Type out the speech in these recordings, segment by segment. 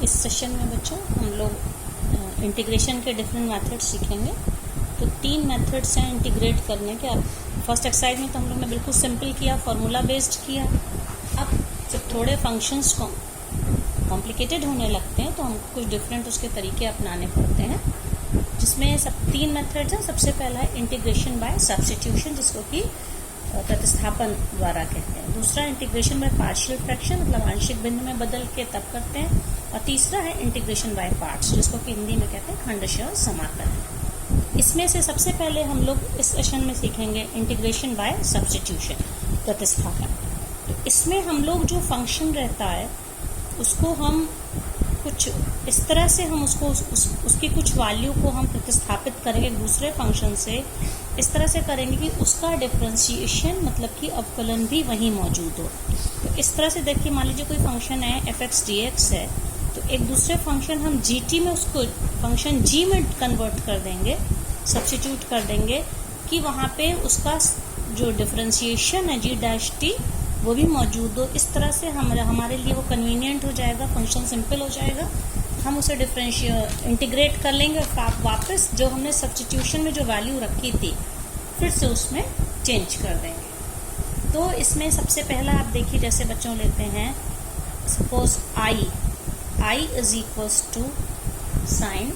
इस सेशन में बच्चों हम लोग इंटीग्रेशन के डिफरेंट मेथड्स सीखेंगे। तो 3 मेथड्स हैं इंटीग्रेट करने के। अब फर्स्ट एक्सरसाइज में तो हम लोग ने बिल्कुल सिंपल किया, फार्मूला बेस्ड किया। अब जब थोड़े फंक्शंस को कॉम्प्लिकेटेड होने लगते हैं तो हमको कुछ डिफरेंट उसके तरीके अपनाने पड़ते हैं, जिसमें सब 3 मेथड्स हैं। सबसे पहला है इंटीग्रेशन बाय सब्स्टिट्यूशन, जिसको कि प्रतिस्थापन द्वारा कहते हैं। दूसरा इंटीग्रेशन बाय पार्शियल फ्रैक्शन, मतलब आंशिक बिंदु में बदल के तब करते हैं। और तीसरा है इंटीग्रेशन बाय पार्ट्स, जिसको कि हिंदी में कहते हैं खंडशः समाकलन। इसमें से सबसे पहले हम लोग इस सेशन में सीखेंगे इंटीग्रेशन बाय सब्स्टिट्यूशन, प्रतिस्थापन। तो इसमें हम लोग जो फंक्शन रहता है उसको हम कुछ इस तरह से हम उसको उसकी कुछ वैल्यू को हम प्रतिस्थापित करेंगे दूसरे फंक्शन से। इस तरह से करेंगे कि उसका डिफरेंशिएशन, मतलब कि अवकलन भी वहीं मौजूद हो। तो इस तरह से देखिए, मान लीजिए कोई फंक्शन है f(x) dx है, तो एक दूसरे फंक्शन हम gt में उसको फंक्शन g में कन्वर्ट कर देंगे, सब्स्टिट्यूट कर देंगे कि वहाँ पे उसका जो डिफरेंशिएशन है g' वो भी मौजूद हो। इस तरह से हमारे लिए वो कन्वीनियंट हो जाएगा, फंक्शन सिंपल हो जाएगा। हम उसे इंटीग्रेट कर लेंगे और वापस जो हमने सब्स्टिट्यूशन में जो वैल्यू रखी थी फिर से उसमें चेंज कर देंगे। तो इसमें सबसे पहला आप देखिए, जैसे बच्चों लेते हैं suppose i is equals to sine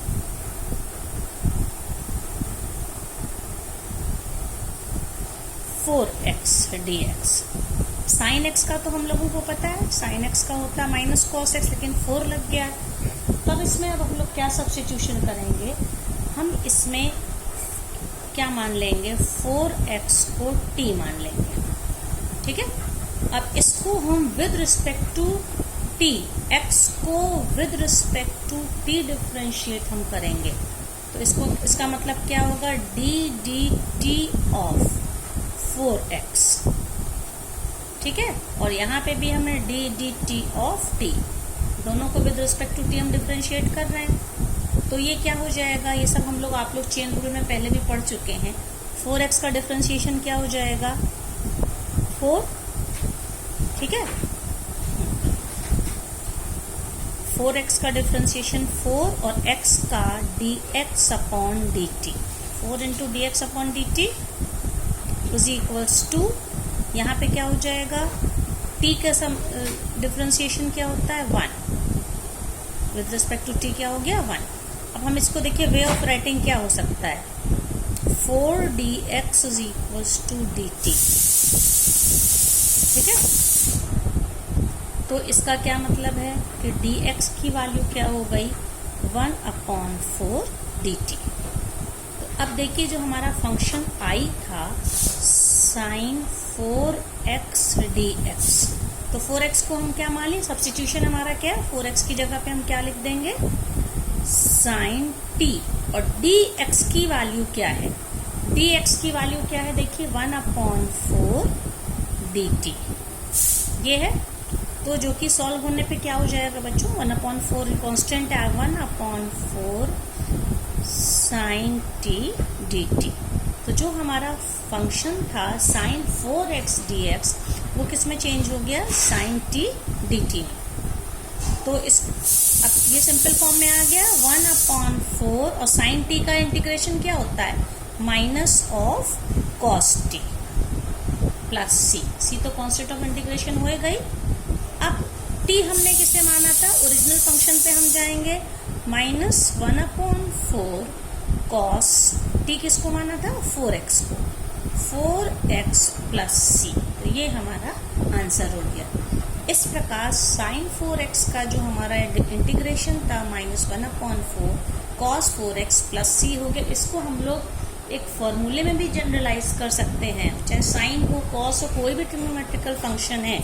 (4x) dx। Sine x का तो हम लोगों को पता है, साइन x का होता है माइनस कॉस x, लेकिन 4 लग गया। तब इसमें अब हम लोग क्या सब्स्टिट्यूशन करेंगे, हम इसमें क्या मान लेंगे, 4x को t मान लेंगे। ठीक है, अब इसको हम with respect to t, x को with respect to t differentiate हम करेंगे। तो इसका मतलब क्या होगा, d dt ऑफ 4x। ठीक है, और यहाँ पे भी हमें d dt ऑफ t, दोनों को विद रिस्पेक्ट टू t हम डिफरेंशिएट कर रहे हैं। तो ये क्या हो जाएगा, ये सब हम लोग आप लोग चेन रूल में पहले भी पढ़ चुके हैं। 4x का डिफरेंशिएशन क्या हो जाएगा, 4। ठीक है, 4x का डिफरेंशिएशन 4 और x का dx upon dt, 4 into dx upon dt is equals to, यहाँ पे क्या हो जाएगा, t का डिफरेंशिएशन क्या होता है, 1। विद रिस्पेक्ट टू t क्या हो गया, 1। अब हम इसको देखिए, वे ऑफ राइटिंग क्या हो सकता है, 4 dx is equals to dt। ठीक है, तो इसका क्या मतलब है कि dx की वैल्यू क्या हो गई, 1/4 dt। तो अब देखिए, जो हमारा फंक्शन i था साइन 4x dx, तो 4x को हम क्या मान लें, सब्स्टिट्यूशन हमारा क्या है, 4x की जगह पे हम क्या लिख देंगे, साइन t। और dx की वैल्यू क्या है, dx की वैल्यू क्या है, देखिए 1/4 dt ये है। तो जो कि सॉल्व होने पे क्या हो जाएगा बच्चों, 1/4 कांस्टेंट है, 1/4 साइन t dt। तो जो हमारा फंक्शन था साइन 4x dx, वो किस में चेंज हो गया, साइन t dt में। तो अब ये सिंपल फॉर्म में आ गया, 1/4, और साइन t का इंटीग्रेशन क्या होता है, minus of cos t plus c तो कॉन्स्टेंट ऑफ इंटीग्रेशन हो गई। अब t हमने किसे माना था, ओरिजिनल फंक्शन पे हम जाएंगे, माइनस 1/4 कॉस t किसको माना था, 4x को, 4x प्लस c। तो ये हमारा आंसर हो गया। इस प्रकार साइन 4x का जो हमारा इंटीग्रेशन था minus 1/4 cos 4x plus c हो गया। इसको हम लोग एक फॉर्मूले में भी जनरलाइज कर सकते हैं, चाहे साइन हो, कॉस हो, कोई भी ट्रिग्नोमेट्रिकल फंक्शन है,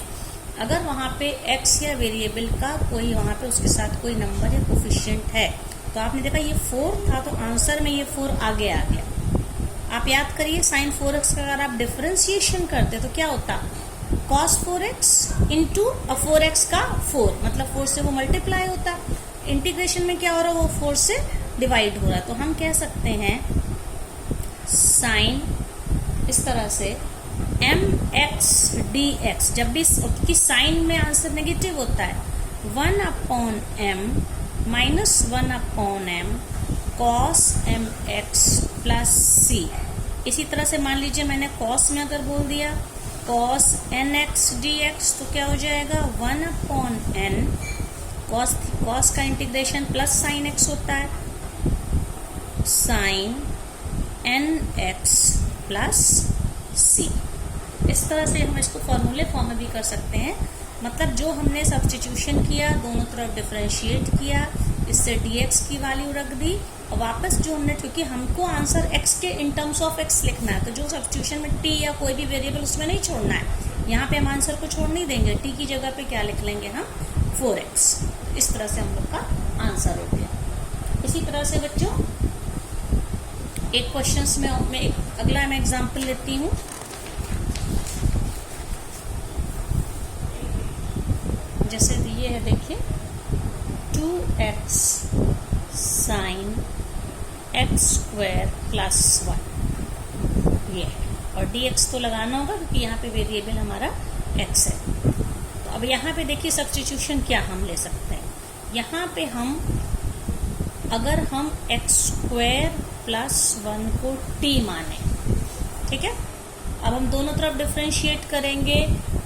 अगर वहाँ पे x या वेरिएबल का कोई वहाँ पे उसके साथ कोई नंबर या कोफिशिएंट है, तो आपने देखा ये 4 था, तो आंसर में ये 4 आगे आ गया। आप याद करिए, साइन 4x का अगर आप डिफरेंशिएशन करते तो क्या होता, cos 4x इंटू 4x का 4, मतलब 4 से वो मल्टीप्लाई होता। इंटीग्रेशन में क्या हो रहा है, वो 4 से डिवाइड हो रहा है। तो हम कह सकते हैं साइन इस तरह से mx dx, जब भी कि साइन में आंसर नेगेटिव होता है, 1/m -1/m cos mx plus c। इसी तरह से मान लीजिए मैंने cos में अगर बोल दिया cos nx dx तो क्या हो जाएगा 1/n cos का इंटीग्रेशन प्लस sin x होता है sin nx प्लस c। इस तरह से हम इसको फॉर्मूले फॉर्म में भी कर सकते हैं। मतलब जो हमने सब्स्टिट्यूशन किया, दोनों तरफ डिफरेंशिएट किया, इससे dx की वैल्यू रख दी और वापस जो हमने, क्योंकि हमको आंसर x के इन टर्म्स ऑफ x लिखना है, तो जो सब्स्टिट्यूशन में t या कोई भी वेरिएबल उसमें नहीं छोड़ना है। यहाँ पे हम आंसर को छोड़ नहीं देंगे, t की जगह पे क्या लिख लेंगे हम 4x। इस तरह से हम लोग का आंसर हो गया। इसी तरह से बच्चों एक क्वेश्चंस में मैं अगला मैं एग्जाम्पल लेती हूँ। जैसे ये है, देखिए 2x साइन x² प्लस 1 ये है, और dx तो लगाना होगा क्योंकि यहाँ पे वेरिएबल हमारा x है। तो अब यहाँ पे देखिए सब्स्टिट्यूशन क्या हम ले सकते हैं। यहाँ पे हम अगर हम x² प्लस 1 को t माने, ठीक है, अब हम दोनों तरफ डिफरेंशिएट करेंगे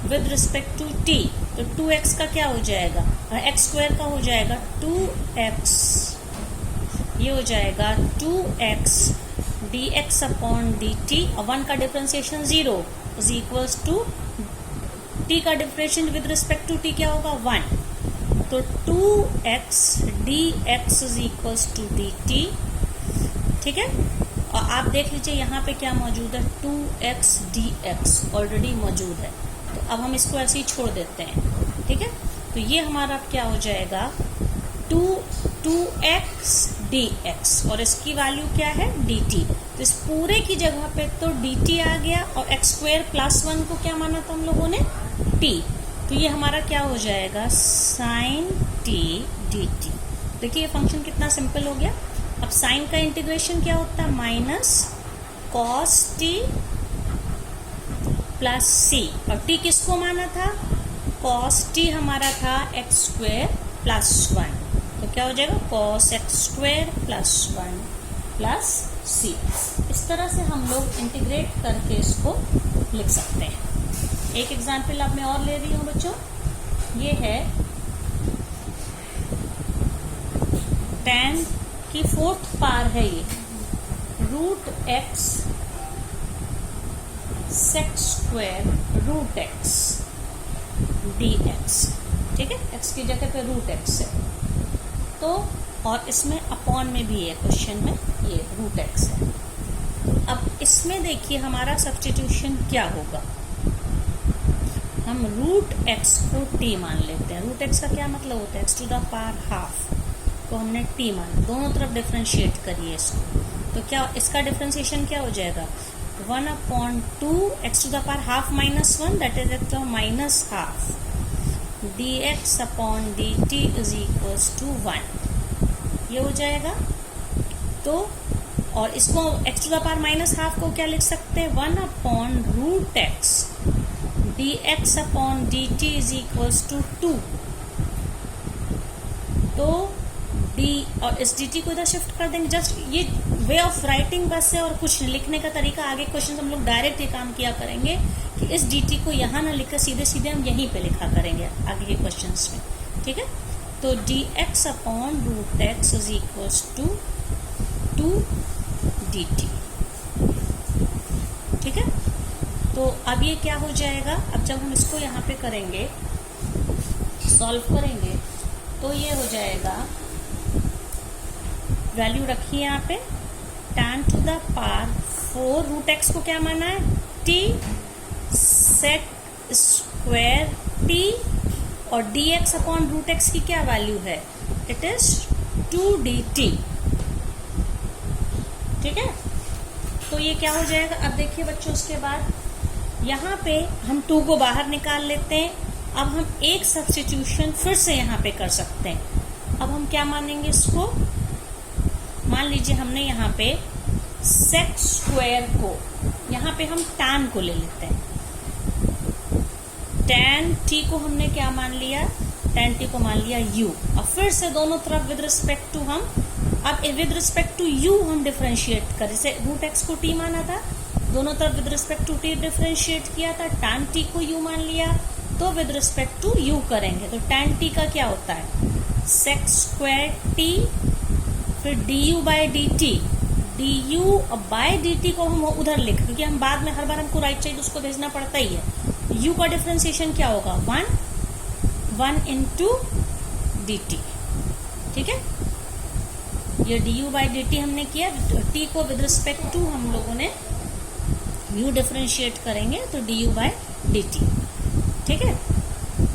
विद रिस्पेक्ट टू t, तो 2x का क्या हो जाएगा, x² का हो जाएगा 2x, ये हो जाएगा 2x dx अपॉन dt, और 1 का differentiation 0 is equals to t का differentiation with respect to t क्या होगा 1, तो 2x dx is equals to dt, ठीक है। और आप देख लीजिए यहाँ पे क्या मौजूद है 2x dx ऑलरेडी मौजूद है, तो अब हम इसको ऐसे ही छोड़ देते हैं, ठीक है। तो ये हमारा क्या हो जाएगा 2x dx और इसकी वैल्यू क्या है dt, तो इस पूरे की जगह पे तो dt आ गया और x² प्लस 1 को क्या माना था हम लोगों ने t, तो ये हमारा क्या हो जाएगा sin t dt। देखिए ये फंक्शन कितना सिंपल हो गया। अब साइन का इंटीग्रेशन क्या होता है minus cos t plus c, और t किसको माना था cos t हमारा था x² प्लस 1, तो क्या हो जाएगा cos x² plus 1 plus c। इस तरह से हम लोग इंटीग्रेट करके इसको लिख सकते हैं। एक एग्जाम्पल अब मैं और ले रही हूँ बच्चों, ये है tan की 4th पावर है, ये √x sec² √x dx, ठीक है, x की जगह पे √x है, तो और इसमें अपॉन में भी है, क्वेश्चन में ये √x है। अब इसमें देखिए हमारा सब्स्टिट्यूशन क्या होगा, हम √x को t मान लेते हैं। √x का क्या मतलब होता है x⁻½ को हमने t माना, दोनों तरफ डिफरेंशिएट करिए इसको, तो क्या इसका डिफरेंशिएशन क्या हो जाएगा 1/2 x⁻½ minus 1 that is -½ dx upon dt is equals to 1, ये हो जाएगा। तो और इसको x⁻⁻½ को क्या लिख सकते हैं 1/√x dx upon dt is equals to 2, तो d और इस dt को इधर शिफ्ट कर देंगे। जस्ट ये वे ऑफ राइटिंग बस है और कुछ लिखने का तरीका, आगे क्वेश्चन हम लोग डायरेक्ट ये काम किया करेंगे कि इस dt को यहाँ ना लिखकर सीधे सीधे हम यहीं पे लिखा करेंगे आगे के क्वेश्चंस में, ठीक है। तो dx upon √x is equals to 2 dt, ठीक है। तो अब ये क्या हो जाएगा, अब जब हम इसको यहाँ पे करेंगे सॉल्व करेंगे तो ये हो जाएगा, वैल्यू रखिए यहाँ पे tan to the power 4 √x को क्या माना है t sec² t, और dx अपॉन √x की क्या वैल्यू है, इट इज 2 dt, ठीक है। तो ये क्या हो जाएगा, अब देखिए बच्चों उसके बाद यहाँ पे हम 2 को बाहर निकाल लेते हैं। अब हम एक सब्स्टिट्यूशन फिर से यहाँ पे कर सकते हैं। अब हम क्या मानेंगे इसको, मान लीजिए हमने यहाँ पे sec² को, यहाँ पे हम tan को ले लेते हैं। tan t को हमने क्या मान लिया tan t को मान लिया u। अब फिर से दोनों तरफ विद रिस्पेक्ट टू हम अब विद रिस्पेक्ट टू u हम डिफरेंशिएट करें। जैसे रूट x को t माना था, दोनों तरफ with respect to t differentiate किया था, tan t को u मान लिया, तो विद रिस्पेक्ट टू u करेंगे तो tan t का क्या होता है sec स्क्वायर t, फिर du by dt, du by dt को हम उधर लिख, क्योंकि हम बाद में हर बार हमको राइट साइड उसको भेजना पड़ता ही है। u का डिफरेंशिएशन क्या होगा 1 इंटू dt, ठीक है। ये du बाय dt हमने किया, t को विद रिस्पेक्ट टू हम लोगों ने u डिफरेंशिएट करेंगे तो du बाय dt, ठीक है।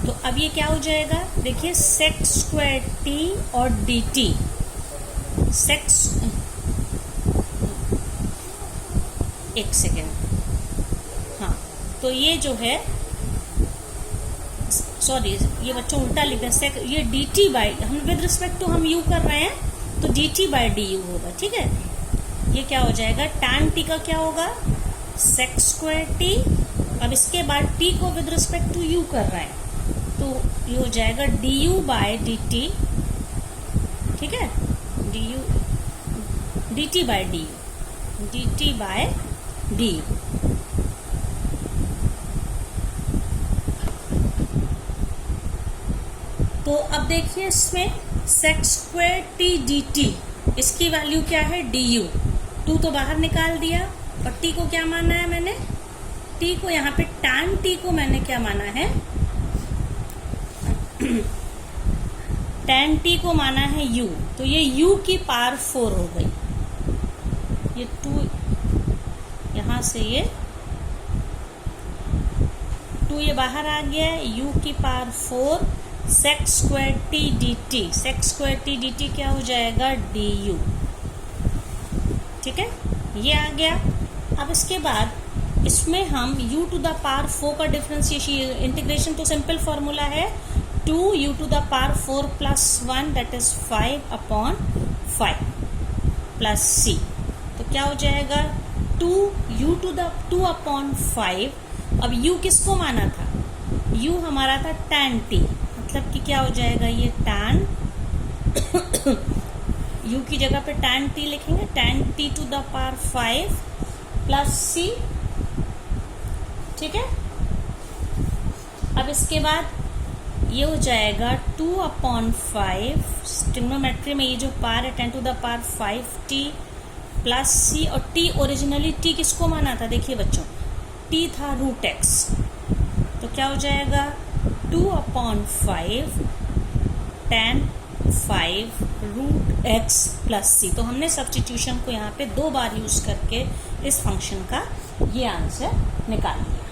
तो अब ये क्या हो जाएगा, देखिए sec स्क्वायर t और dt, एक सेकेंड, हाँ, तो ये जो है, सॉरी ये बच्चों उल्टा लिख रहे, ये dt बाय, हम विद रिस्पेक्ट टू हम u कर रहे हैं तो dt बाय du होगा, ठीक है। ये क्या हो जाएगा, tan t का क्या होगा sec स्क्वायर t, अब इसके बाद t को विद रिस्पेक्ट टू u कर रहे हैं तो ये हो जाएगा du बाय dt, ठीक है, dt बाय du। तो अब देखिए इसमें sec स्क्वायर t dt, इसकी वैल्यू क्या है du, 2 तो बाहर निकाल दिया और t को क्या माना है मैंने, t को यहाँ पे tan t को मैंने क्या माना है tan t को माना है u, तो ये u की पावर 4 हो गई, ये 2 यहाँ से ये 2 ये बाहर आ गया है, u की power 4 sec square t dt, sec square t dt क्या हो जाएगा du, ठीक है, ये आ गया। अब इसके बाद इसमें हम u टू द पावर 4 का डिफरेंशिएशन, इंटीग्रेशन तो सिंपल फॉर्मूला है 2u to the power 4 plus 1 that is 5/5 plus c, तो क्या हो जाएगा 2u टू द 2/5। अब u किसको माना था, u हमारा था tan t, मतलब कि क्या हो जाएगा ये tan u की जगह पे tan t लिखेंगे, tan t to the power 5 plus c, ठीक है। अब इसके बाद ये हो जाएगा 2/5, ट्रिग्नोमेट्री में ये जो पावर है 10 to the power 5t plus c, और t ओरिजिनली t किसको माना था, देखिए बच्चों t था रूट x, तो क्या हो जाएगा 2/5 tan 5 root x plus c। तो हमने सब्स्टिट्यूशन को यहाँ पे 2 बार यूज करके इस फंक्शन का ये आंसर निकाल लिया।